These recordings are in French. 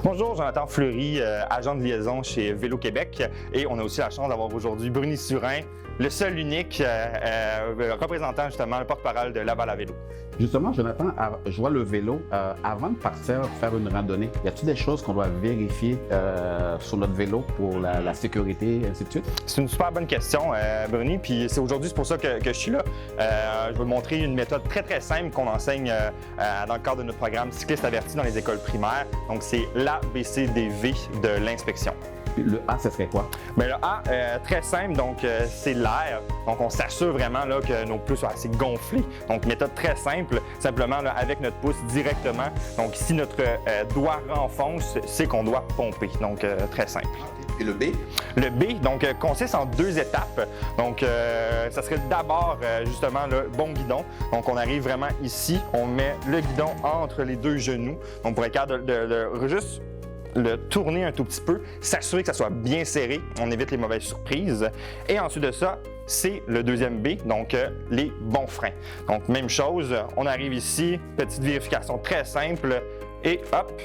Bonjour, Jonathan Fleury, agent de liaison chez Vélo Québec, et on a aussi la chance d'avoir aujourd'hui Bruni Surin, le seul unique représentant justement le porte-parole de Laval à vélo. Justement, Jonathan, je vois le vélo. Avant de partir faire une randonnée, y a-t-il des choses qu'on doit vérifier sur notre vélo pour la sécurité et ainsi de suite? C'est une super bonne question, Bruni, puis c'est aujourd'hui pour ça que je suis là. Je vais vous montrer une méthode très simple qu'on enseigne dans le cadre de notre programme Cycliste averti dans les écoles primaires. Donc, c'est l'ABCDV de l'inspection. Le A, ce serait quoi? Bien, le A, très simple, donc c'est l'air. Donc, on s'assure vraiment là, que nos pneus sont assez gonflés. Donc, méthode très simple, simplement là, avec notre pouce directement. Donc, si notre doigt renfonce, c'est qu'on doit pomper. Donc, très simple. Et le B? Le B, donc, consiste en 2 étapes. Donc, ça serait d'abord, justement, le bon guidon. Donc, on arrive vraiment ici, on met le guidon entre les 2 genoux. Donc, pour être capable de juste le tourner un tout petit peu, s'assurer que ça soit bien serré, on évite les mauvaises surprises. Et ensuite de ça, c'est le deuxième B, donc les bons freins. Donc, même chose, on arrive ici, petite vérification très simple, et hop,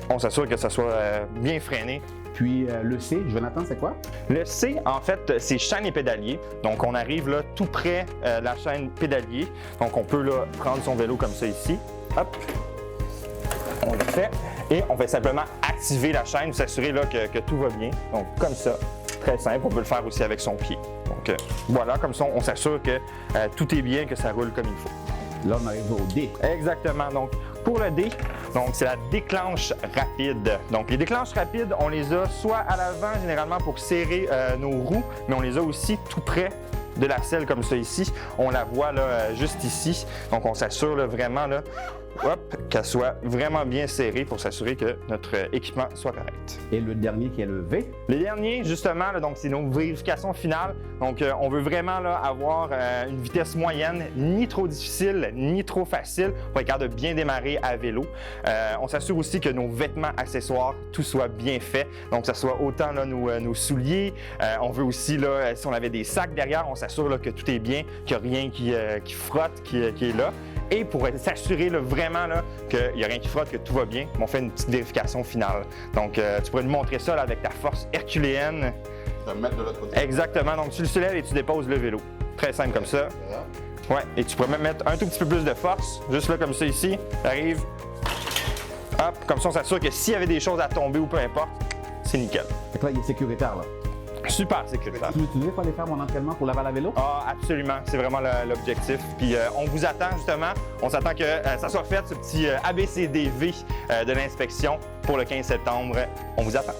on s'assure que ça soit bien freiné. Puis le C, Jonathan, c'est quoi? Le C, en fait, c'est chaîne et pédalier. Donc, on arrive là tout près de la chaîne pédalier. Donc, on peut là prendre son vélo comme ça ici. Hop, on le fait. Et on fait simplement activer la chaîne, s'assurer là que tout va bien. Donc, comme ça, très simple. On peut le faire aussi avec son pied. Donc, voilà, comme ça, on s'assure que tout est bien, que ça roule comme il faut. Là, on arrive au D. Exactement. Donc, pour le D, donc c'est la déclenche rapide. Donc, les déclenches rapides, on les a soit à l'avant, généralement pour serrer nos roues, mais on les a aussi tout près de la selle comme ça ici. On la voit là, juste ici. Donc, on s'assure là, vraiment là, qu'elle soit vraiment bien serrée pour s'assurer que notre équipement soit correct. Et le dernier qui est le V? Le dernier, justement, là, donc c'est nos vérifications finales. Donc, on veut vraiment là, avoir une vitesse moyenne, ni trop difficile, ni trop facile, pour être capable de bien démarrer à vélo. On s'assure aussi que nos vêtements accessoires, tout soit bien fait. Donc, que ce soit autant là, nos souliers. On veut aussi, là, si on avait des sacs derrière, on s'assure là, que tout est bien, qu'il n'y a rien qui frotte, qui est là. Et pour s'assurer vraiment qu'il n'y a rien qui frotte, que tout va bien, on fait une petite vérification finale. Donc, tu pourrais nous montrer ça là, avec ta force herculéenne. Tu vas me mettre de l'autre côté. Exactement. Donc, tu le soulèves et tu déposes le vélo. Très simple comme ça. Ouais. Et tu pourrais même mettre un tout petit peu plus de force, juste là comme ça ici. Tu arrives. Hop. Comme ça, on s'assure que s'il y avait des choses à tomber ou peu importe, c'est nickel. Donc là, il est sécuritaire, là. Super sécuritaire. Tu l'utilisais pour aller faire mon entraînement pour Laval à vélo? Ah, absolument. C'est vraiment l'objectif. Puis on vous attend justement. On s'attend que ça soit fait, ce petit ABCDV de l'inspection pour le 15 septembre. On vous attend.